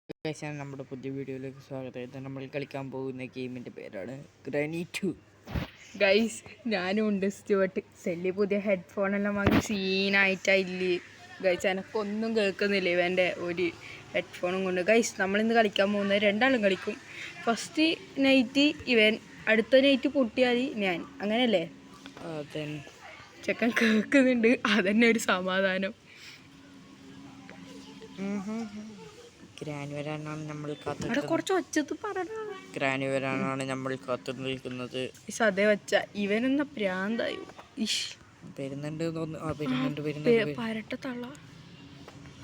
നമ്മുടെ പുതിയ വീഡിയോയിലേക്ക് സ്വാഗതം. ഇത് നമ്മൾ കളിക്കാൻ പോകുന്ന ഗെയിമിൻ്റെ പേരാണ് ഗ്രാനി 2. ഗൈസ്, ഞാനും ഉണ്ട് സ്റ്റുവർട്ട്. സെല്ലി പുതിയ ഹെഡ്ഫോണെല്ലാം വാങ്ങി സീനായിട്ടില്ലേ ഗൈസ്. എനക്കൊന്നും കേൾക്കുന്നില്ല ഇവൻ്റെ ഒരു ഹെഡ്ഫോണും കൊണ്ട്. ഗൈസ്, നമ്മളിന്ന് കളിക്കാൻ പോകുന്നത് രണ്ടാളും കളിക്കും. ഫസ്റ്റ് നൈറ്റ് ഇവൻ, അടുത്ത നൈറ്റ് പൊട്ടിയാൽ ഞാൻ, അങ്ങനെയല്ലേ? ചെക്കൻ കേൾക്കുന്നുണ്ട്, അതന്നെ ഒരു സമാധാനം. ഗ്രാനി വരാനാണ് നമ്മൾ കുറച്ച് ഒച്ചത്ത് പറടാ. ഗ്രാനി വരാനാണ് നമ്മൾ കാത്തു നിൽക്കുന്നത്. അതേ വച്ച ഇവനെന്ന പ്രാന്തായി. വരുന്നുണ്ട് പരട്ട തള്ള.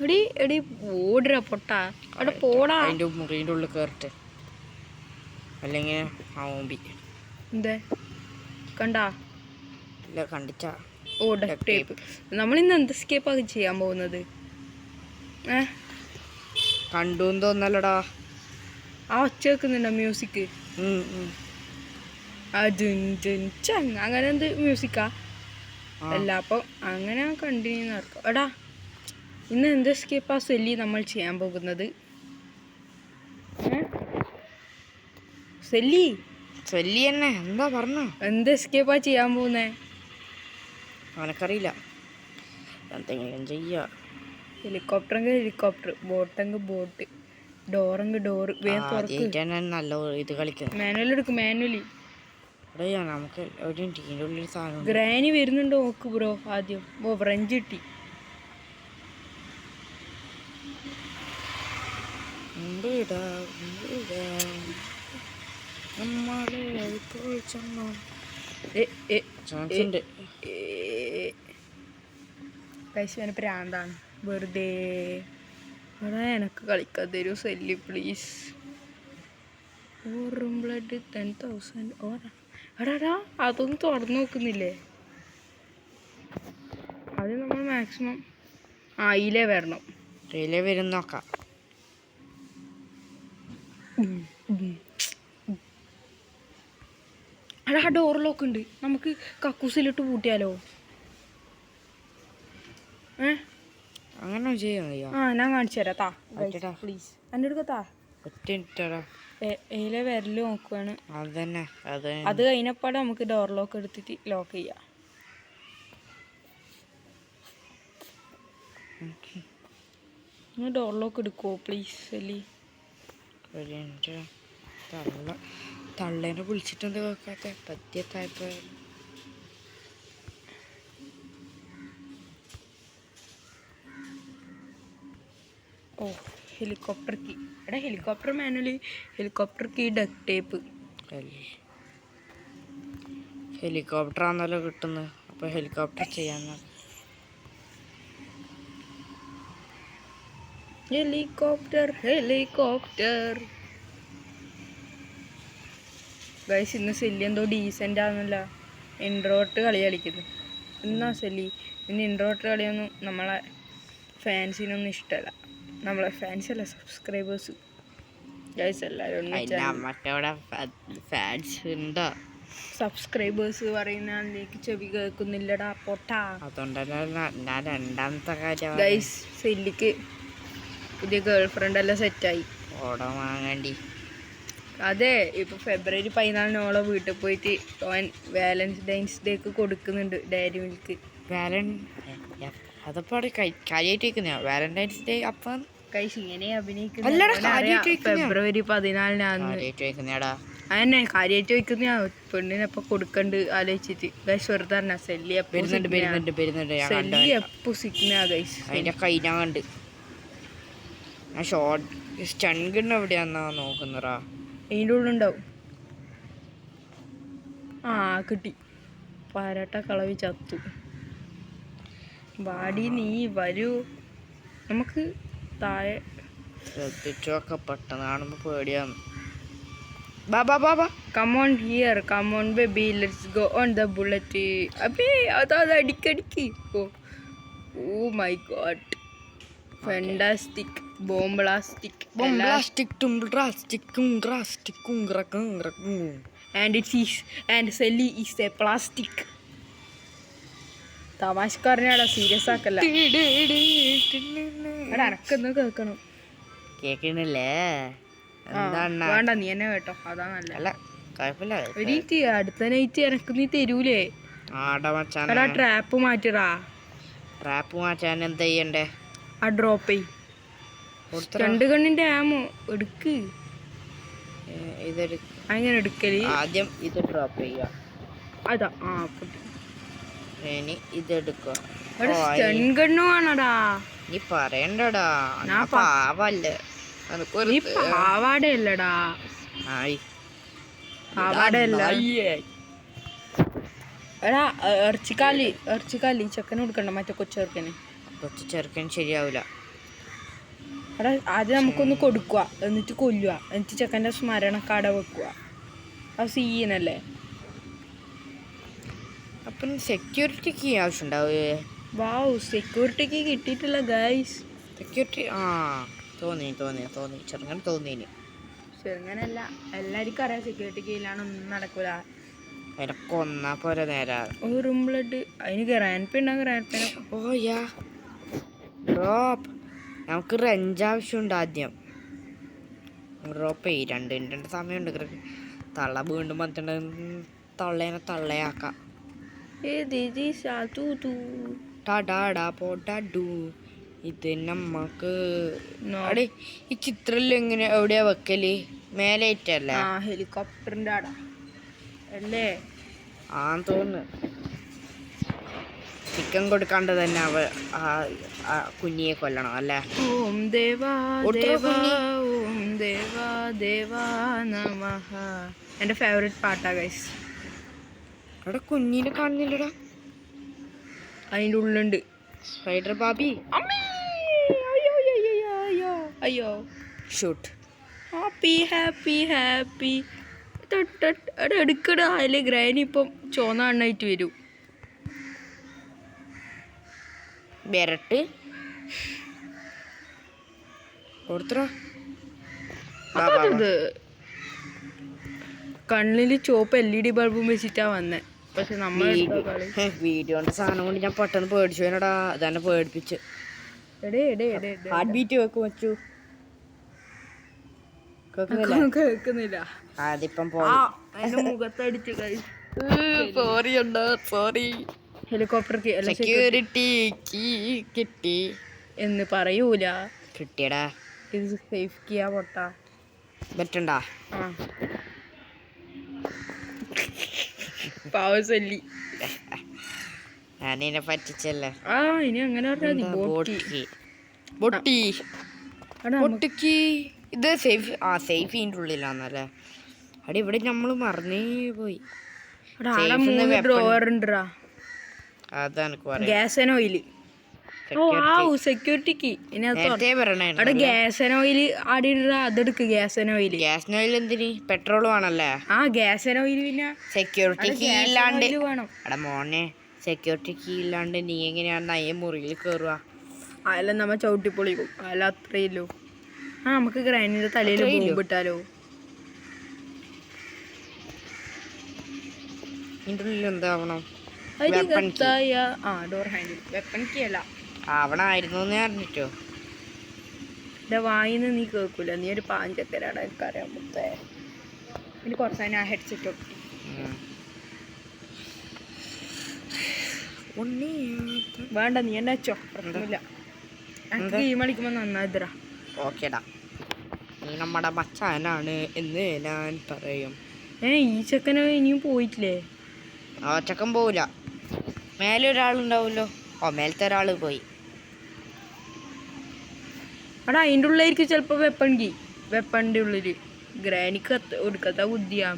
എടി എടി ഓടിരാ പൊട്ടാ, അവിടെ പോടാ. അതിൻ്റെ മുറിൻ്റെ ഉള്ളിൽ കയറട്ടെ, അല്ലെങ്കിൽ എന്തേ കണ്ടാ? ഇല്ല, കണ്ടിച്ചാ. ഓ, ഡക്ട് ടേപ്പ്. നമ്മളിന്ന് എന്ത് എസ്കേപ്പാണ് ചെയ്യാൻ പോകുന്നത്? കണ്ടു തോന്നല്ലടാ. ആ ഒച്ച വെക്കുന്നുണ്ടോ മ്യൂസിക്? അങ്ങനെ എന്ത് മ്യൂസിക്കാ അല്ല? അപ്പം അങ്ങനെ കണ്ടിന്യൂ നടക്കും. എടാ, ഇന്ന് എന്ത് എസ്കേപ്പാ സെല്ലി നമ്മൾ ചെയ്യാൻ പോകുന്നത്? സെല്ലി തന്നെ എന്താ പറഞ്ഞു? എന്ത് എസ്കേപ്പാ ചെയ്യാൻ പോകുന്നേ? അവനക്കറിയില്ല, എന്തെങ്കിലും ചെയ്യാ. ഹെലികോപ്റ്ററെങ്കിൽ ഹെലികോപ്റ്റർ, ബോട്ടെങ്കിൽ ബോട്ട്, ഡോറെങ്കിൽ ഡോറ്. നല്ല ഇത് കളിക്കുന്നത്. മാനുവൽ എടുക്കും, മാനുവലി. നമുക്ക് ഒരു ടീമിൻ്റെ ഉള്ളിൽ സാധനം. ഗ്രാനി വരുന്നുണ്ടോ നോക്ക് ബ്രോ ആദ്യം. ഓ, ഫ്രഞ്ച് കിട്ടി. പൈസന് പ്രാന്താണ് വെറുതെ. എനക്ക് കളിക്കാൻ തരൂ സെല്ലി പ്ലീസ്. ഓറും ബ്ലഡ് 10,000. എടാ, അതൊന്നും തുറന്നു നോക്കുന്നില്ലേ? അത് നമ്മൾ മാക്സിമം ഇതിലേ വരണം. ഇതിലേ വരും നോക്കാം. എടാ, ഡോർ ലോക്ക് ഉണ്ട്, നമുക്ക് കക്കൂസിലിട്ട് പൂട്ടിയാലോ? അങ്ങനെ ചെയ്യാം. ഞാൻ കാണിച്ചു തരാം, താ പ്ലീസ്. എൻ്റെ അടുക്ക ഏലെ വിരല് നോക്കുവാണ്. അത് കഴിഞ്ഞപ്പാടെ നമുക്ക് ഡോർ ലോക്ക് എടുത്തിട്ട് ലോക്ക് ചെയ്യാം. ഡോർ ലോക്ക് എടുക്കുമോ പ്ലീസ് സെല്ലി? തള്ളേനെ വിളിച്ചിട്ടുണ്ട് വെക്കാത്ത പറ്റിയത്തായപ്പോ. Oh, helicopter key. എടാ, helicopter manually, helicopter key, duct tape. Helicopter ആണല്ലോ കിട്ടുന്നത്, അപ്പോൾ ഹെലികോപ്റ്റർ ചെയ്യാൻ. ഹെലികോപ്റ്റർ ഗൈസ്, ഇന്ന് സെല്ലി എന്തോ ഡീസൻ്റ് ആണെന്നല്ല ഇൻട്രോട്ട് കളി കളിക്കുന്നത്. എന്നാ സെല്ലി, ഇന്ന് ഇൻട്രോട്ട് കളിയൊന്നും നമ്മളെ ഫാൻസിനൊന്നും ഇഷ്ടമല്ല. നമ്മളെ ഫാൻസ് അല്ല, സബ്സ്ക്രൈബേഴ്സ് ഗൈസ് എല്ലാവരും. സബ്സ്ക്രൈബേഴ്സ് പറയുന്നതിലേക്ക് ചെവി കേൾക്കുന്നില്ലടാ പൊട്ടാ. ഗൈസ്, സെല്ലിക്ക് പുതിയ ഗേൾ ഫ്രണ്ട് എല്ലാം സെറ്റായി. അതെ, ഇപ്പൊ February 14 ഓളെ വീട്ടിൽ പോയിട്ട് ഓൻ വാലന്റൈൻസ് ഡേക്ക് കൊടുക്കുന്നുണ്ട് ഡയറി മിൽക്ക്. വാലന്റൈൻസ് ഡേ അപ്പം കൈസ് ഇങ്ങനെ അഭിനയിക്കുന്നത് February 14 അതന്നെ കാര്യമായിട്ട് ചോദിക്കുന്ന. പെണ്ണിനെപ്പോ കൊടുക്കണ്ട് ആലോചിച്ചിട്ട് ഗൈസ് വെറുതെ പറഞ്ഞ സെല്ലി എപ്പോ സിഗ്ന ഗൈസ്. അതിന്റെ കൈനാണ്ട് ഷോർട്ട് സ്റ്റൺ എവിടെയാന്നാ നോക്കുന്നറാ. അതിൻ്റെ ഉള്ളുണ്ടാവും. കിട്ടി. പരട്ട കളവി ചത്തു. വാടി, നീ വരൂ, നമുക്ക് താഴെ ശ്രദ്ധിച്ചൊക്കെ. പെട്ടെന്ന് കാണുമ്പോ പേടിയാന്ന്. Come on here, come on baby, let's go on the bullet. അബേ അതാ അടിക്കടിക്ക്. Oh my god, fantastic, bombastic, and Sally is a plastic. തമാശക്കാരനാടാ, സീരിയസ് ആക്കല്ല. എടാ, അനക്കൊന്ന് കേൾക്കണം. കേക്കണില്ലേ? എന്താണ്? വേണ്ട, നീ എന്നെ കേട്ടോ, അതാ നല്ല. അല്ല കുഴപ്പമില്ല. ഒരീറ്റ് അടുത്ത നൈറ്റ് എനക്ക് നീ തരൂലേ? ആടാ മച്ചാനെ. എടാ ട്രാപ്പ് മാറ്റിടാ. ട്രാപ്പ് മാറ്റാൻ എന്താ ചെയ്യണ്ടേ? ആ ഡ്രോപ്പ് 2 കണ്ണിന്റെ ആമോ എടുക്ക്. ഇതൊരു അങ്ങനെ എടുക്കല്. ആദ്യം ഇത് ഡ്രോപ്പ് ചെയ്യുക. അതാ ഇനി ഇതെടുക്കുക. കണ്ണു വേണടാ. നീ പറയണ്ടടാ, ഞാൻ പാവല്ലേ. നീ പാവാടയല്ലടാ, പാവാടയല്ല. എടാ ഇറച്ചിക്കാലി ചെക്കന് കൊടുക്കണ്ട, മറ്റേ കൊച്ചു ചെറുക്കൻ ശരിയാവൂല. എടാ ആദ്യം നമുക്കൊന്ന് കൊടുക്കുക, എന്നിട്ട് കൊല്ലുക, എന്നിട്ട് ചെക്കൻ്റെ സ്മരണക്കാട വെക്കുക. അത് സീനല്ലേ? അപ്പം സെക്യൂരിറ്റിക്ക് ആവശ്യമുണ്ടാവേ? വാവ്, സെക്യൂരിറ്റിക്ക് കിട്ടിയിട്ടില്ല ഗൈസ്. സെക്യൂരിറ്റി തോന്നി ചെറുങ്ങനെ തോന്നിയിന്. ചെറുങ്ങനല്ല, എല്ലാവർക്കും അറിയാം സെക്യൂരിറ്റിക്ക് ഇല്ലാണ്ട് ഒന്നും നടക്കൂല. അതിനെ കൊന്നാ പോരെ നേരാ. ഒരു ബ്ലഡ് അതിന് ഗ്രാൻഡ് പെൻ. ഡ്രോപ്പ്. നമുക്ക് റെഞ്ച് ആവശ്യമുണ്ട് ആദ്യം. ഡ്രോപ്പ് 2 സമയമുണ്ട്. തള്ള വീണ്ടും വന്നിട്ടുണ്ട്. തള്ളേനെ തള്ളയാക്കാം. ഇത് നമ്മക്ക് ഈ ചിത്രത്തിൽ എങ്ങനെ എവിടെയാ വെക്കല്? മേലേറ്റല്ലേ? ഹെലികോപ്റ്ററിന്റെ ആടാ അല്ലേ? തോന്നുന്നു. ചിക്കൻ കൊടുക്കാണ്ട് തന്നെ കുഞ്ഞിയെ കൊല്ലണം അല്ലേ? ഓം ദേവാ ദേവാ ഓം ദേവാ ദേവാ നമഃ. എൻ്റെ ഫേവറേറ്റ് പാട്ടാ ഗൈസ്. അവിടെ കുഞ്ഞിനെ കാണുന്നില്ലടാ. അതിൻ്റെ ഉള്ളുണ്ട് സ്പൈഡർ ബാബി. അയ്യോ ഷൂട്ട്. ഹാപ്പി അവിടെ എടുക്കടാ. അതിലെ ഗ്രാനി ഇപ്പം ചോന്ന എണ്ണായിട്ട് വരും. ബെരട്ട് കൊടുത്തോ. കണ്ണില് ചോപ്പ് LED ബൾബും വെച്ചിട്ടാ വന്നേ. പക്ഷെ നമ്മൾ വീഡിയോന്റെ സാധനം കൊണ്ട് ഞാൻ പെട്ടെന്ന് പേടിച്ചു പോയടാ. അതെന്നെ പേടിപ്പിച്ച്. ഹാർട്ട് ബീറ്റ് വെച്ചു. കേൾക്കുന്നില്ല. അതിപ്പം മുഖത്തടിച്ചു. സോറി. ഹെലികോപ്റ്റർക്ക് സെക്യൂരിറ്റി കിട്ടി എന്ന് പറയൂല. കിട്ടിയടാ. ഇത് സേഫ് കിയാ പൊട്ടാ പറ്റണ്ടാ. പാവസല്ലി ഞാനിനെ പറ്റിച്ചല്ലേ. ഇനി അങ്ങനെ ബൊട്ടിക്ക് ഇത് സേഫ്. സേഫ് ഇതിൻ്റെ ഉള്ളിലാന്നല്ലേ? അവിടെ ഇവിടെ നമ്മള് മറന്നേ പോയി. അതാണ് ഗ്യാസ് ആൻഡ് ഓയില്. സെക്യൂരിറ്റിക്ക് അവിടെ ഗ്യാസ് ആൻഡ് ഓയില് ആടിയിടാ. അതെടുക്ക് gas and oil. Gas oil എന്തിന്? പെട്രോൾ വേണല്ലേ? Gas and oil. പിന്നെ സെക്യൂരിറ്റി കീ ഇല്ലാണ്ട് അവിടെ മോനെ സെക്യൂരിറ്റി കീ ഇല്ലാണ്ട് നീ എങ്ങനെയാണ് നയ്യ മുറിയിൽ കയറുക? അതെല്ലാം നമ്മ ചവിട്ടിപ്പൊളിക്കും. അതെല്ലാം അത്രയല്ലോ. നമുക്ക് ഗ്രാനിന്റെ തലയിൽ ബോംബിട്ടാലോ? ഇതിൻ്റെ ഉള്ളിൽ എന്താവണം? Door handle. വെപ്പൺ കീ അല്ല ആവണായിരുന്നു അറിഞ്ഞിട്ടോ. എന്റെ വായിന്ന് നീ കേൾക്കൂല. നീ ഒരു പാഞ്ചക്കരാണ് എനിക്കറിയാൻ മുത്തേ. ഇനി കുറച്ച് ഞാൻ ഹെഡ്സെറ്റ് ഒക്കെ വേണ്ട. നീ എന്നെ വെച്ചോ, പ്രശ്നമില്ല. എനിക്ക് ഗെയിം കളിക്കുമ്പോ നന്നായിതരാ. ഓക്കേടാ, നീ നമ്മുടെ മച്ചാനാണ് എന്ന് ഞാൻ പറയും. ഈ ചെക്കനോ ഇനിയും പോയിട്ടില്ലേ? ചെക്കൻ പോവില്ല. മേലെ ഒരാളുണ്ടാവുമല്ലോ. മേലത്തെ ഒരാള് പോയി. അവിടെ അതിൻ്റെ ഉള്ളിലായിരിക്കും ചിലപ്പോ വെപ്പണിന്റെ ഉള്ളില്. ഗ്രാനിക്ക് ഒടുക്കത്ത ബുദ്ധിയാ.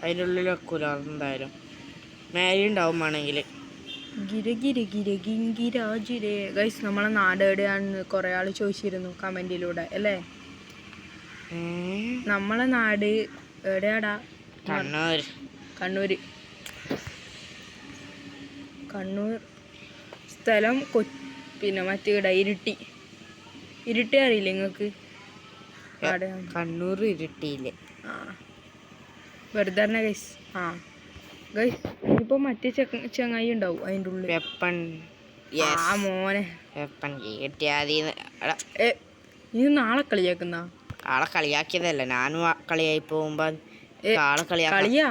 അതിൻ്റെ ഉള്ളിൽ വെക്കൂല എന്തായാലും. മേലെ ഉണ്ടാവും വേണമെങ്കിൽ. ഗൈസ്, നമ്മളെ നാട് എവിടെയാണെന്ന് കുറെ ആള് ചോദിച്ചിരുന്നു കമന്റിലൂടെ അല്ലേ? നമ്മളെ നാട് എവിടെയാടാ? കണ്ണൂര്. സ്ഥലം പിന്നെ മറ്റേ ഇരുട്ടി അറിയില്ലേ നിങ്ങൾക്ക്? കണ്ണൂർ ഇരുട്ടിയില്ലേ? വെറുതെ ഗൈസ്. ഗൈസ് ഇനിയിപ്പോ മറ്റേ ചങ്ങായി ഉണ്ടാവും അതിൻ്റെ ഉള്ളിൽ. വെപ്പൺ. മോനെ വെപ്പൺ കിട്ടിയാ നീ നാളെ കളിയാക്കുന്ന ആളെ കളിയാക്കിയതല്ല, ഞാനും കളിയായി പോകുമ്പോ ആളെ കളിയാ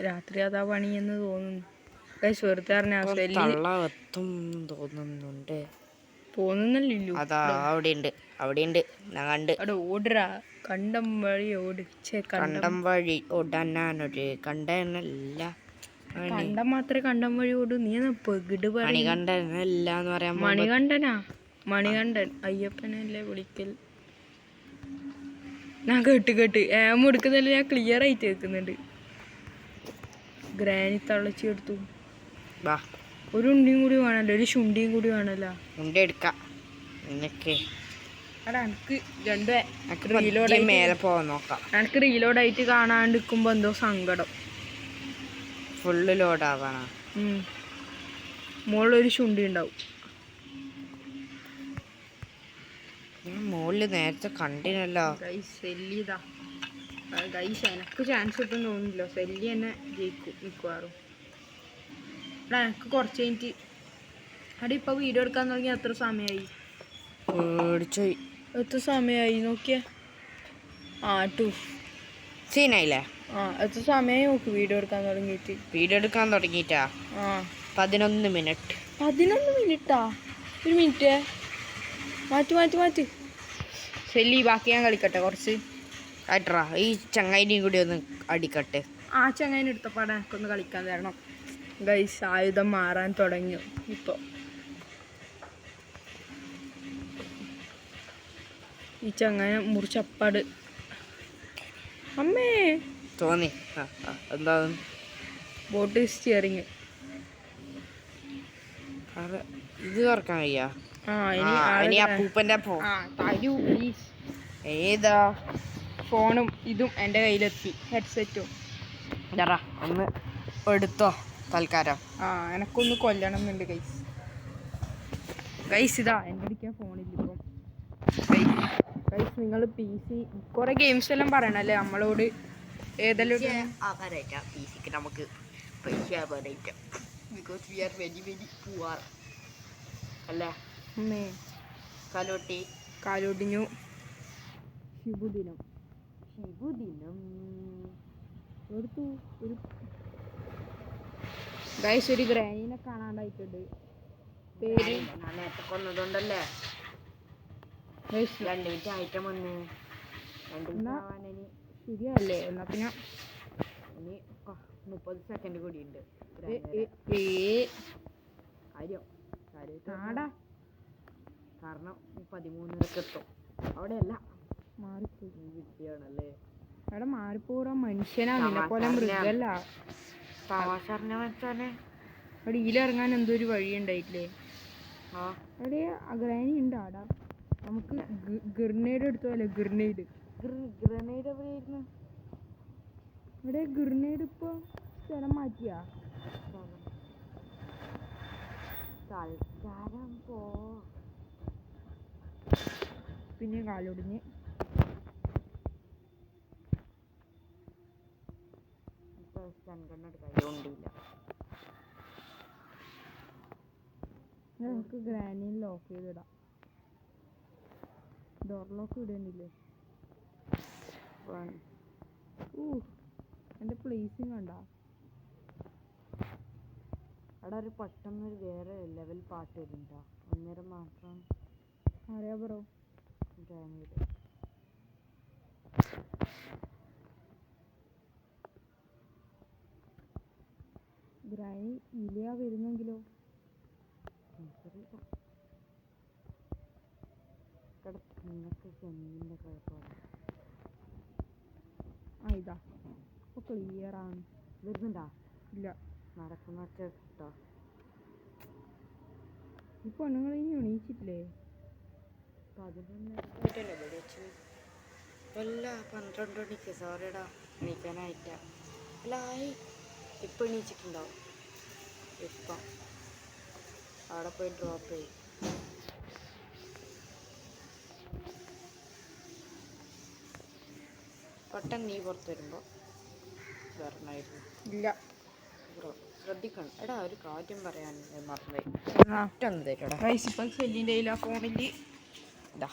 രാത്രി അതാ പണിയെന്ന് തോന്നുന്നു. വെറുതെ പറഞ്ഞ തള്ള എത്തും തോന്നുന്നുണ്ട്. തോന്നുന്നല്ലോ. അതാ അവിടെ ഉണ്ട് ഞാൻ കണ്ട്. അവിടെ ഓടറാ, കണ്ടം വഴി ഓട്. കണ്ടം വഴി ഓടാനൊരു കണ്ടനല്ല. കണ്ടം മാത്രമേ കണ്ടം വഴി ഓടൂ. നീ പെകിട് മണികണ്ഠനല്ല എന്ന് പറയാൻ മണികണ്ഠനാ? മണികണ്ഠൻ അയ്യപ്പനല്ലേ വിളിക്കൽ. ഞാൻ കേട്ട് ഏമ എടുക്കുന്നില്ല, ഞാൻ ക്ലിയർ ആയിട്ട് കേൾക്കുന്നുണ്ട്. ഗ്രാനി തള്ളച്ചി എടുത്തു. ഒരു ഉണ്ടിയും കൂടി വേണല്ലോ, ഒരു ശുണ്ടിയും കൂടി വേണല്ലോ. ഉണ്ടി എടുക്കാം നിനക്ക്. എടാ എനിക്ക് മേലെ പോവാൻ നോക്കാം. എനിക്ക് റീലോഡായിട്ട് കാണാണ്ടിരിക്കുമ്പോ എന്തോ സങ്കടം. ഫുള്ള് ലോഡാവാണോ? മുകളിലൊരു ശുണ്ടി ഉണ്ടാവും. മുകളില് നേരത്തെ കണ്ടിനല്ലോ. സെല്ലിതാ ഗൈസ്, എനക്ക് ചാൻസ് കിട്ടും തോന്നുന്നില്ല. സെല്ലി തന്നെ ജയിക്കും മിക്കവാറും. എടാ എനിക്ക് കുറച്ച് കഴിഞ്ഞിട്ട് അവിടെ ഇപ്പൊ വീഡിയോ എടുക്കാൻ തുടങ്ങി എത്ര സമയമായി? എത്ര സമയമായി നോക്കിയേ? 2 സീനായില്ലേ? എത്ര സമയമായി നോക്ക് വീഡിയോ എടുക്കാൻ തുടങ്ങിയിട്ടാ? 11 മിനിറ്റ്. 11 മിനിറ്റാ? ഒരു മിനിറ്റ് മാറ്റി. സെല്ലി ബാക്കി ഞാൻ കളിക്കട്ടെ കുറച്ച്. ആയിട്ടാ ഈ ചങ്ങായിനെയും കൂടി ഒന്ന് അടിക്കട്ടെ. ആ ചങ്ങായിനെ എടുത്തപ്പാടെ എനിക്കൊന്ന് കളിക്കാൻ തരണം ഗൈസ്. ആയുധം മാറാൻ തുടങ്ങി ഇപ്പോൾ. ഈ ചങ്ങാനെ മുറിച്ചപ്പാട് അമ്മേ തോന്നി. എന്താ ബോട്ട് സ്റ്റിയറിങ് ഇത് തുറക്കാൻ കഴിയാ? അപ്പൂപ്പന്റെ ഏതാ ഫോണും ഇതും എൻ്റെ കയ്യിലെത്തി, ഹെഡ്സെറ്റും. ഒന്ന് എടുത്തോ തൽക്കാലം. എനക്കൊന്ന് കൊല്ലണം എന്നുണ്ട് ഗൈസ്. ഇതാ എൻ്റെ അടുക്കാൻ ഫോണില്ല ഇപ്പം. ഗൈസ് നിങ്ങൾ PC കുറെ ഗെയിംസ് എല്ലാം പറയണല്ലേ നമ്മളോട്? ഏതെല്ലാം PCക്ക് നമുക്ക് പൈസ because we are very very poor അല്ലേ? കാലോട്ടിഞ്ഞു ശിബുദിനം എടുത്തു. ഒരു ഗൈസ് ഒരു ഗ്രാനീനെ കാണാണ്ടായിട്ടുണ്ട്. പേര് നേരത്തെ കൊന്നതുകൊണ്ടല്ലേ 2 മിനിറ്റ് ആയിട്ടം വന്ന്. ശരിയല്ലേ? എന്നാ പിന്നെ ഇനി 30 സെക്കൻഡ് കൂടി ഉണ്ട്. കാരണം 13 എത്തും. അവിടെയല്ല മാറിപ്പോയി വിദ്യയാണല്ലേ. അവിടെ മാറിപ്പോറാ മനുഷ്യനാ, നിന്നെ പോലെ മൃഗല്ല. അവിടെ ഈലിറങ്ങാൻ എന്തോ ഒരു വഴി ഉണ്ടായിട്ടില്ലേ? അവിടെ ഗ്രാനി ഉണ്ട്. ആടാ നമുക്ക് ഗ്രനേഡ് എടുത്തോല്ലേ? ഗ്രനേഡ് എവിടെയായിരുന്നു? ഇവിടെ ഗ്രനേഡ് ഇപ്പൊ സ്ഥലം മാറ്റിയാ? പിന്നെ കാലൊടിഞ്ഞ് നമുക്ക് ഗ്രാനിയിൽ ലോക്ക് ചെയ്തിടാം. ഡോർ ലോക്ക് ഇടേണ്ടില്ലേ? എൻ്റെ പ്ലേസിങ് കണ്ടാ? അവിടെ ഒരു പെട്ടെന്നൊരു വേറെ ലെവൽ പാട്ട് വരുന്നുണ്ടോ? അന്നേരം മാത്രം അറിയാ ബ്രോ. ഗ്രാനി ഇലിയ വരുന്നെങ്കിലോ? ഇതാ ഇപ്പൊ ക്ലിയർ ആണ്. വരുന്നുണ്ടാ? ഇല്ല. നടക്കുന്ന കേട്ടോ. ഈ പെണ്ണുങ്ങൾ ഇനി എണീച്ചിട്ടില്ലേ? 12 മണിക്ക്. സോറിടാ എണീക്കാനായിട്ട. അല്ല ഇപ്പം എണീച്ചിട്ടുണ്ടാവും. ഇപ്പം അവിടെ പോയി ഡ്രോപ്പ് ചെയ്യും. പെട്ടെന്ന് നീ പുറത്ത് വരുമ്പോൾ വരണമായിരുന്നു. ഇല്ല ബ്രോ ശ്രദ്ധിക്കണം. എടാ ഒരു കാര്യം പറയാൻ മറന്നുപോയി. ഇപ്പം സെല്ലിൻ്റെ കയ്യിൽ ആ ഫോണിൽ ഇതാ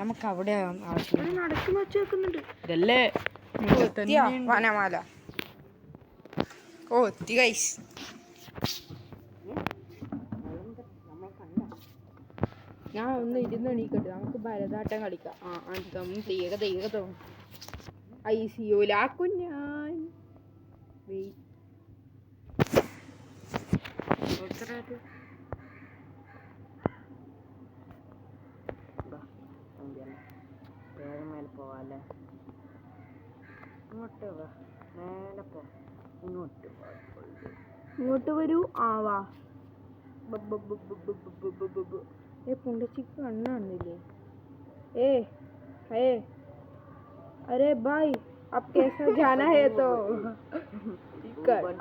നമുക്ക് അവിടെ ആവശ്യം നടക്കുന്ന വെച്ച് വെക്കുന്നുണ്ട്. ഇതല്ലേ വനമാല. ഓ എത്തി ഗൈസ്. ഞാൻ ഒന്ന് ഇരുന്ന് എണീക്കട്ടെ, നമുക്ക് ഭരതനാട്യം കളിക്കാം. തീകതോ ഐസിയോലാക്കും ഞാൻ. വേഗം മേലെ പോവാല്ലേ? ഇങ്ങോട്ട് വാ, മേലെ പോ. ഇങ്ങോട്ട് വരൂ. വാ. പുണ്ടച്ചിക്ക് കണ്ണാണെന്നില്ലേ? अरे भाई अब कैसा जाना है तो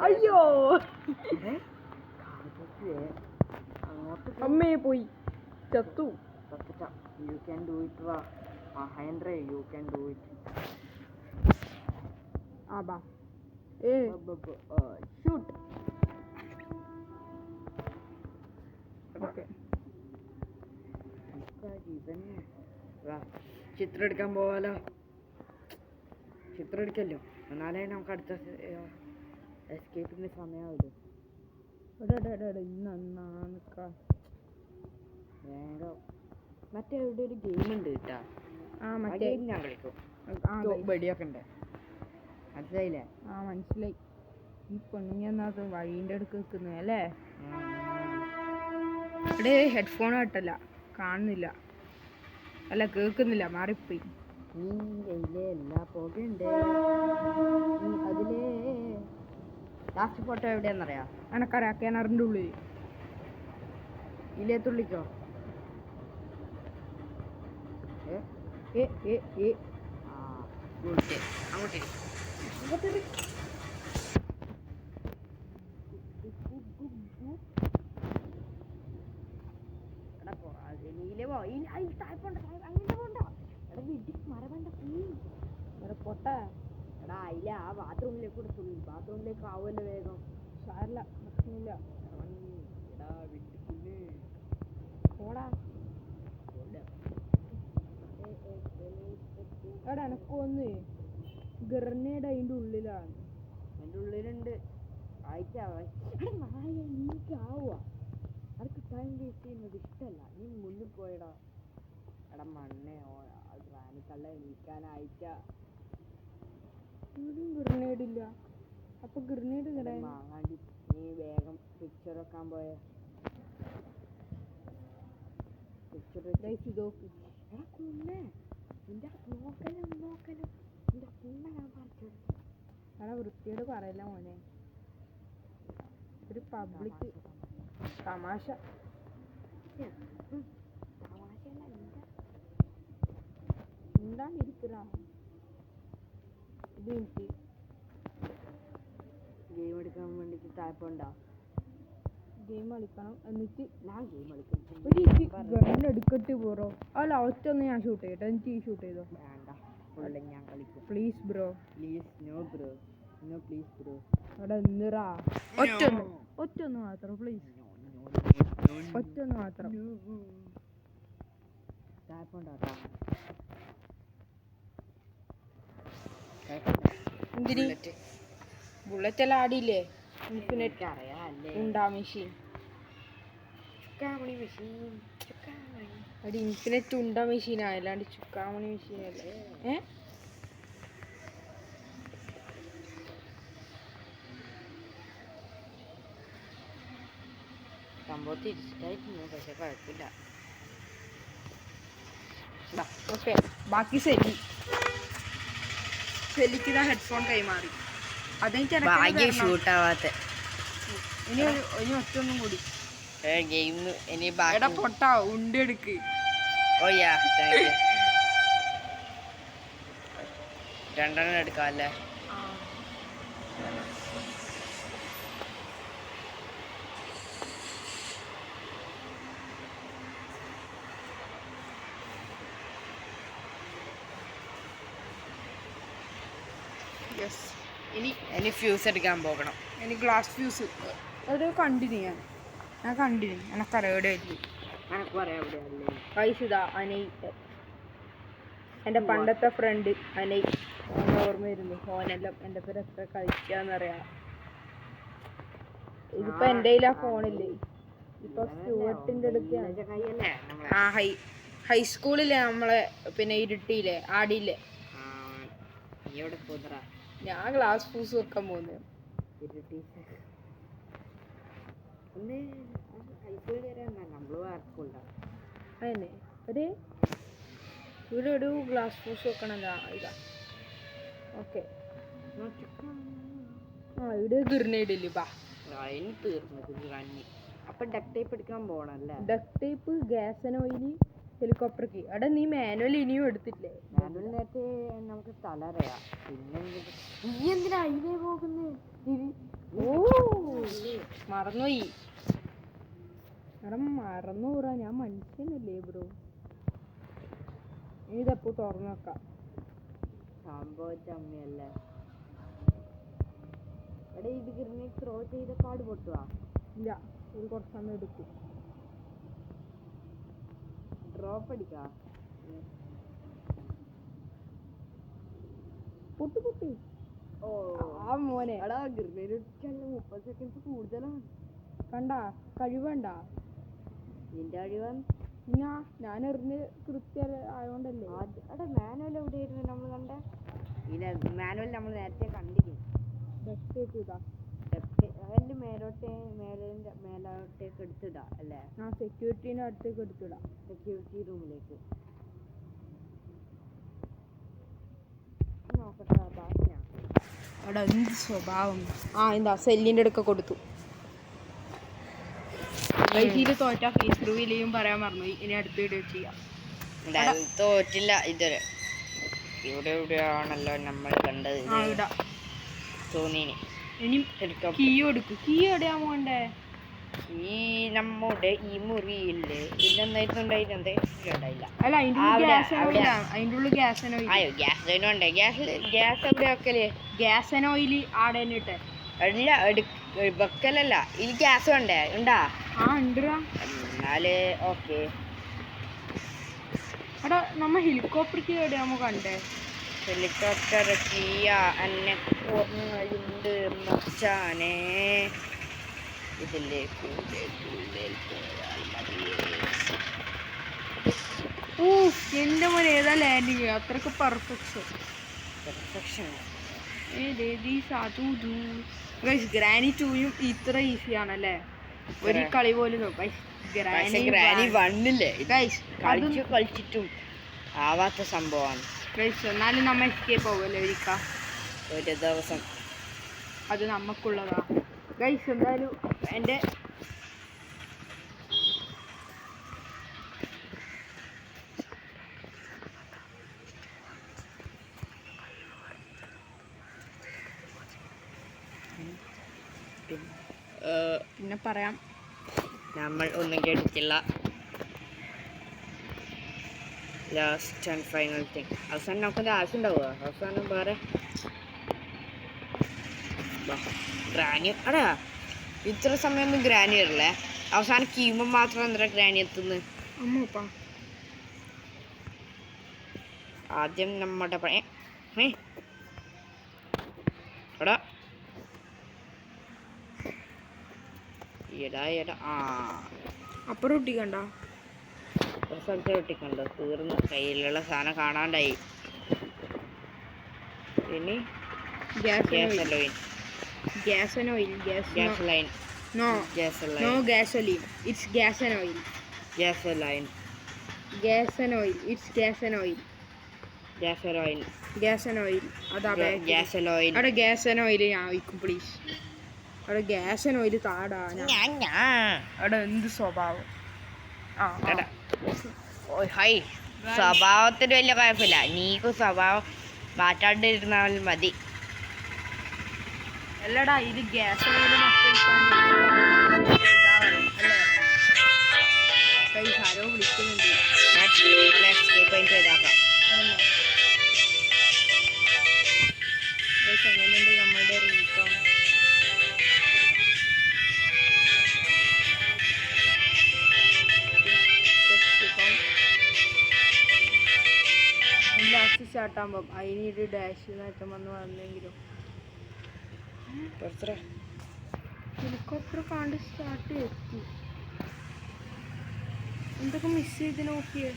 അയ്യോ അമ്മേ പോയി ചത്തു. You can do it, Henry, you can do it. Abba. Shoot. Okay. ചിത്രം എടുക്കാൻ പോവാലോ. ചിത്രം എടുക്കല്ലോ, എന്നാലേ നമുക്ക് അടുത്ത എസ്കേപ്പിന്റെ സമയമാവില്ലോ. വേഗം മറ്റേ ഇവിടെ ഒരു ഗെയിം ഉണ്ട് കേട്ടാ. മറ്റേ ഞാൻ കളിക്കും. വെടിയൊക്കെ ഉണ്ട്, മനസ്സിലായില്ലേ? മനസ്സിലായി. ഈ പെണ്ണുങ്ങ എന്നാ വഴീൻ്റെ അടുക്ക് നിൽക്കുന്നത് അല്ലേ? ഇവിടെ ഹെഡ്ഫോൺ ഇട്ടല്ല, കാണുന്നില്ല, അല്ല കേൾക്കുന്നില്ല, മാറിപ്പോയി. എല്ലാ പോകുന്നുണ്ട്. അതിലേ ലാസ്റ്റ് ഫോട്ടോ എവിടെയാന്നറിയാ? എനക്കറിയാം, കിണറിൻ്റെ ഉള്ളിൽ. ഇല്ലേ തുള്ളിക്കോ. അങ്ങോട്ട് പൊട്ട എടാ അതില ആ ബാത്റൂമിലേക്ക് കൂടെ തുള്ളി. ബാത്റൂമിലേക്ക് ആവുമല്ലോ വേഗം. സാരല്ല, പ്രശ്നമില്ല. എടാ വിട്ടില്ലേ പോടാ. എടാ എനക്കൊന്ന് ഗർനേഡ് അതിൻ്റെ ഉള്ളിലാണ്. അതിൻ്റെ ഉള്ളിലുണ്ട്. ആയിട്ടാവുക അതൊക്കെ ടൈം വേസ്റ്റ് ചെയ്യുന്നത് ഇഷ്ടമല്ല. നീ മുന്നിൽ പോയടാ. എടാ മണ്ണേ റാനിക്കള്ള എണീക്കാനായിട്ട. ഗ്രനേഡ് ഇല്ല. അപ്പൊ ഗ്രനേഡ് വാങ്ങാണ്ടി നീ വേഗം പിക്ചർ വെക്കാൻ പോയ. പിക്ചർ എടാ കുണ്ണേ, നിന്റെ നോക്കലും നിന്റെ കുണ്ണ ഞാൻ പറിച്ചു. എടാ വൃത്തിയോട് പറയല്ല മോനെ, ഒരു പബ്ലിക് തമാശ. ഉണ്ടാണ്ടിരിക്കടാ. ഇത് എനിക്ക് ഗെയിം എടുക്കാൻ വേണ്ടിട്ട് താല്പര്യമുണ്ടോ? ഗെയിം കളിക്കണം. എന്നിട്ട് ഞാൻ ഗെയിം കളിക്കും. ഗൺ എടുക്കട്ട് പോറോ. അല്ല ഒറ്റ ഒന്ന് ഞാൻ ഷൂട്ട് ചെയ്യട്ടെ. എനിക്ക് ഷൂട്ട് ചെയ്തോ. വേണ്ട, ഫുള്ള് ഞാൻ കളിക്കും. Please bro. Please no bro, no please bro. അവിടെ എന്തിറാ? ഒറ്റൊന്ന് മാത്രം പ്ലീസ്, ഒറ്റൊന്ന് മാത്രം. താല്പര്യമുണ്ടോ? എന്തിന്? ബുള്ളറ്റ് എല്ലാം ആടിയില്ലേ? ഇൻഫിനിറ്റ് അറിയാല്ലേ ഉണ്ടാ മെഷീൻ. അത് ഇൻഫിനിറ്റ് ഉണ്ടാ മെഷീനാ, അല്ലാണ്ട് ചുക്കാമണി മെഷീനല്ലേ. സംഭവം തിരിച്ചിട്ടായിരുന്നു, പക്ഷെ കുഴപ്പമില്ല. ഓക്കെ, ബാക്കി സെല്ലിക്ക് ഹെഡ്ഫോൺ കൈമാറി. ഭാഗ്യം ഷൂട്ടാവാത്ത. ഇനി ഒറ്റൊന്നും കൂടി ഗെയിം ഇനി പൊട്ട ഉണ്ട് എടുക്ക്. ഓയ്യാ താങ്ക് യു. രണ്ടെണ്ണം എടുക്കാം അല്ലേ? ഇനി ഫ്യൂസ് എടുക്കാൻ പോകണം. ഇനി ഗ്ലാസ് ഫ്യൂസ് അത് കണ്ടിന്യൂ ഞാൻ കണ്ടിന്യൂ. എനക്കറിയാം എവിടെയായിരിക്കും. എനക്ക് പറയാം എവിടെയല്ലേ. പൈസ ഇതാ അനൈ എൻ്റെ പണ്ടത്തെ ഫ്രണ്ട് അനൈ ഓനെ ഓർമ്മ വരുന്നു. ഓനെല്ലാം എൻ്റെ പേര് എത്ര കളിക്കാന്നറിയാം. ഇതിപ്പോ എൻ്റെ കയ്യിലാ ഫോണില്ലേ. ഇപ്പൊ സ്റ്റുവർട്ടിൻ്റെ അടുത്ത് ആ ഹൈസ്കൂളിലെ നമ്മളെ പിന്നെ ഇരുട്ടിയില്ലേ ആടിയില്ലേ. ഞാൻ ഗ്ലാസ് പൂസ് വെക്കാൻ പോകുന്നത്. അതന്നെ ഒരു ഇവിടെ ഒരു ഗ്ലാസ് പൂസ് വെക്കണല്ലോ. ഇതാ ഓക്കെ. ആ ഇവിടെ ഗിർനേഡില്ലേ ബാ. അപ്പൊ ഡക്ട് ടേപ്പ് എടുക്കാൻ പോണല്ലേ. Duct tape, gas oil, helicopter key. അവിടെ നീ മാനുവൽ ഇനിയും എടുത്തില്ലേ? മാനുവൽ നേരത്തെ നമുക്ക് സ്ഥലം അറിയാം. പിന്നെ നീ എന്തിനാ അതിലേ പോകുന്നത്? ഓ മറന്നുപോയി. എടാ മറന്നുകൂടാ, ഞാൻ മനുഷ്യനല്ലേ ബ്രോ. ഇതപ്പോ തുറന്നു വെക്കാം. സംഭവിച്ചമ്മയല്ലേ. എടാ ഇത് ഗ്രനേഡ് ത്രോ ചെയ്ത കാർഡ് പൊട്ടുവാ? ഇല്ല, ഇത് കുറച്ച് സമയം എടുക്കും. ഡ്രോപ്പ് അടിക്കാ. പൊട്ടി പൊട്ടി. ഓ ആ മോനെ. എടാ ഗ്രനേഡ് അടിച്ചാൽ 30 സെക്കൻഡ്സ് കൂടുതലാണ്. കണ്ടാ കഴിവണ്ടാ നിന്റെ കഴിവാൻ. ഞാൻ എറിഞ്ഞ് കൃത്യ ആയോണ്ടല്ലേ. എടാ മാനുവൽ എവിടെയായിരുന്നു നമ്മൾ കണ്ടേ? മാനുവൽ നമ്മൾ നേരത്തെ കണ്ടിരുന്നു. അതിന്റെ മേലോട്ടേക്ക് എടുത്തിടാ അല്ലേ? ആ സെക്യൂരിറ്റീൻ്റെ അടുത്തേക്ക് എടുത്തിടാ. സെക്യൂരിറ്റി റൂമിലേക്ക് നോക്കട്ടെ. അവിടെ എന്ത് സ്വഭാവം. ആ എന്താ സെല്ലിൻ്റെ അടുക്ക കൊടുത്തു. ഇതിൽ തോറ്റ ഫേസ് റിവ്യൂലും പറയാൻ മറന്നു. ഇനി അടുത്ത വീഡിയോ ചെയ്യാം. തോറ്റില്ല ഇതുവരെ. ഇവിടെയാണല്ലോ നമ്മൾ കണ്ടത്. തോന്നിനി ഇനി കീ എടുക്കും. കീ എവിടെയാ പോണ്ടേ? ഈ നമ്മുടെ ഈ മുറിയില്ലേ ഇല്ലെന്നായിരുന്നുണ്ടായിരുന്നേ. അല്ല അതിൻ്റെ ഉള്ളിൽ ഗ്യാസ് എവിടെ വെക്കല്? ഗ്യാസ് ഓയിൽ ആടെ ഇട്ടെ അല്ല വെക്കലല്ല, ഇതിൽ ഗ്യാസ് വേണ്ടേ? ഉണ്ടാ? ആ ഉണ്ടാ. എന്നാല് ഓക്കെ. എടാ നമ്മ ഹെലികോപ്റ്റർ എവിടെയാമോ കണ്ടേ? ഹെലികോപ്റ്റർ എന്നെ ഓർമ്മയുണ്ട് മച്ചാനെ. ഇതിലേക്ക് എന്റെ മോനെ ഏതാ ലാൻഡിങ് അത്രക്ക് പെർഫെക്ഷൻ. ഗ്രാനി 2 ഇത്ര ഈസി ആണല്ലേ? ഒരു കളി പോലും ഗ്രാനി 1 കളിച്ചിട്ടും ആവാത്ത സംഭവമാണ്. എന്നാലും നമ്മ എസ്കേപ്പ് ആവുമല്ലോ ഒരു ദിവസം. അത് നമുക്കുള്ളതാ ഗൈസ്. എന്തായാലും എൻ്റെ പിന്നെ പറയാം. നമ്മൾ ഒന്നും കേട്ടിട്ടില്ല. Last and final thing. അവസാനം നമുക്ക് ആവശ്യം ഉണ്ടാവുക. അവസാനം വേറെ ഗ്രാനി. അടാ ഇത്ര സമയമൊന്നും ഗ്രാനി വരില്ലേ? അവസാനം കീമ മാത്രം എന്താ ഗ്രാനി എത്തുന്നത്? ആദ്യം നമ്മുടെ എടാ എടാ ആ അപ്പുറം ഒട്ടിക്കണ്ട. ഒരു സ്ഥലത്ത് ഒട്ടിക്കണ്ടോ? തീർന്നു. കയ്യിലുള്ള സാധനം കാണാണ്ടായി. ഇനി gas line. No gasoline. It's gas and oil. Gasoline. Gas and oil. It's gas and oil. Gasoline. Gas and oil. അതാ Gasoline. അവിടെ ഗ്യാസ് ആൻഡ് ഓയിൽ ഞാൻ വയ്ക്കും പ്ലീസ്. അവിടെ ഗ്യാസ് ആൻഡ് ഓയിൽ താടാ. അവിടെ എന്ത് സ്വഭാവം. ഹൈ സ്വഭാവത്തിന് വലിയ കുഴപ്പമില്ല. നീക്ക് സ്വഭാവം മാറ്റാണ്ടിരുന്നാൽ മതി. അല്ലടാ ഇത് ഗ്യാസ് ഓയിൽ ആരോ വിളിക്കുന്നുണ്ട്. എങ്ങനെയുണ്ട് നമ്മളുടെ റീകോൺ? ഇല്ല ലാസ്റ്റ് സ്റ്റാർട്ടാകുമ്പം അതിനൊരു ഡാഷ് നേട്ടം വന്നെങ്കിലും ഹെലികോപ്റ്റർ കാണ്ട് സ്റ്റാർട്ട് എത്തി. എന്തൊക്കെ മിസ് ചെയ്ത് നോക്കിയേ.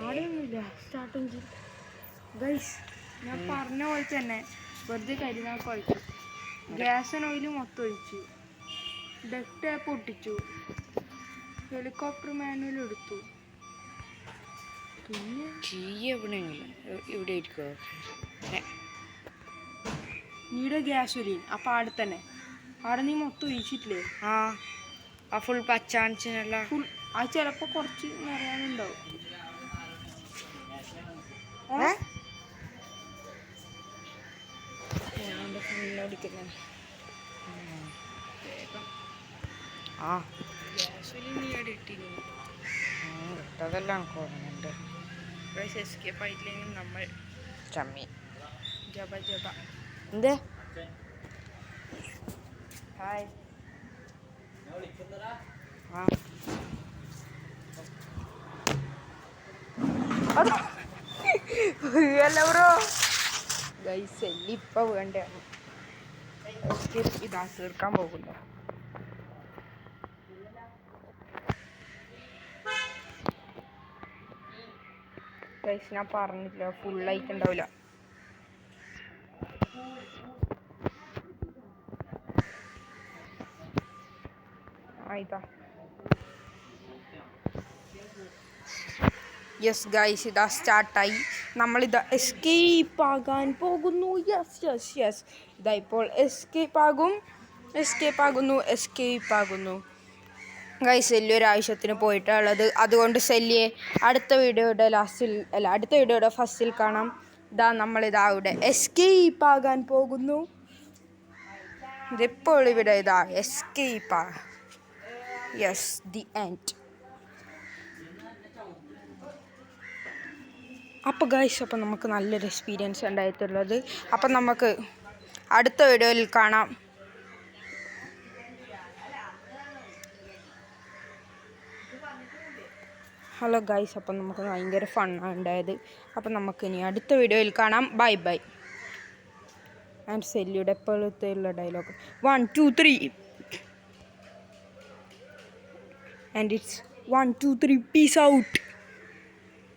ആടെയൊന്നുമില്ല സ്റ്റാർട്ടും ചെയ്യും. ഗൈസ് ഞാൻ പറഞ്ഞ പോലെ തന്നെ വെറുതെ കരുതാൻ കുഴച്ചു. ഗ്യാസ് ഓയിൽ മൊത്തം ഒഴിച്ചു, ഡെക്ക് ടാപ്പ് ഒട്ടിച്ചു, ഹെലികോപ്റ്റർ മാനുവൽ എടുത്തു. പിന്നെ ഇവിടെ ഇരിക്കോ നീടെ ഗ്യാസ് ഒലിയും അപ്പം ആടെ തന്നെ ആടെ നീ മൊത്തം ഒഴിച്ചിട്ടില്ലേ? ആ ഫുൾ പച്ചാൻസിനല്ല ഫുൾ അത് ചിലപ്പോൾ കുറച്ച് നിറയാനുണ്ടാവും. ഗ്യാസ് ഒലി നീ അവിടെ ഇട്ടിരുന്നു. ഇട്ടതെല്ലാം കോണുന്നുണ്ട്. എസ്കേപ്പ് ആയിട്ടില്ലെങ്കിൽ നമ്മൾ ചമ്മി ജബ ജബ. എന്ത് ഹായ് ബ്രോ ഗൈസ് ഇപ്പം വേണ്ടതാണ്. ഇതാ തീർക്കാൻ പോകില്ല. ഗൈസ് ഞാൻ പറഞ്ഞില്ല ഫുള്ളായിട്ട് ഉണ്ടാവില്ല. ഇതാ യെസ് ഗൈസ് ഇതാ സ്റ്റാർട്ടായി. നമ്മളിതാ എസ്കേപ്പ് ആകാൻ പോകുന്നു. യെസ് യെസ് യെസ് ഇതാ ഇപ്പോൾ എസ്കേപ്പ് ആകുന്നു. ഗൈസ് സെല്ലി ഒരു ആവശ്യത്തിന് പോയിട്ടുള്ളത്. അതുകൊണ്ട് സെല്ലിയെ അടുത്ത വീഡിയോയുടെ ഫസ്റ്റിൽ കാണാം. ഇതാ നമ്മളിതാ ഇവിടെ എസ്കേപ്പ് ആകാൻ പോകുന്നു. ഇതിപ്പോൾ ഇവിടെ ഇതാ എസ്കേപ്പ്. Yes the end. അപ്പോൾ ഗൈസ് അപ്പം നമുക്ക് നല്ലൊരു എക്സ്പീരിയൻസ് ഉണ്ടായിട്ടുള്ളത്. അപ്പം നമുക്ക് അടുത്ത വീഡിയോയിൽ കാണാം. ഹലോ ഗൈസ് അപ്പം നമുക്ക് ഭയങ്കര ഫണ്ണാണ് ഉണ്ടായത്. അപ്പം നമുക്ക് ഇനി അടുത്ത വീഡിയോയിൽ കാണാം. Bye bye. ആൻഡ് സെല്ലിയുടെ എപ്പോഴത്തെയുള്ള dialogue 1 2 3 and it's 1 2 3 peace out.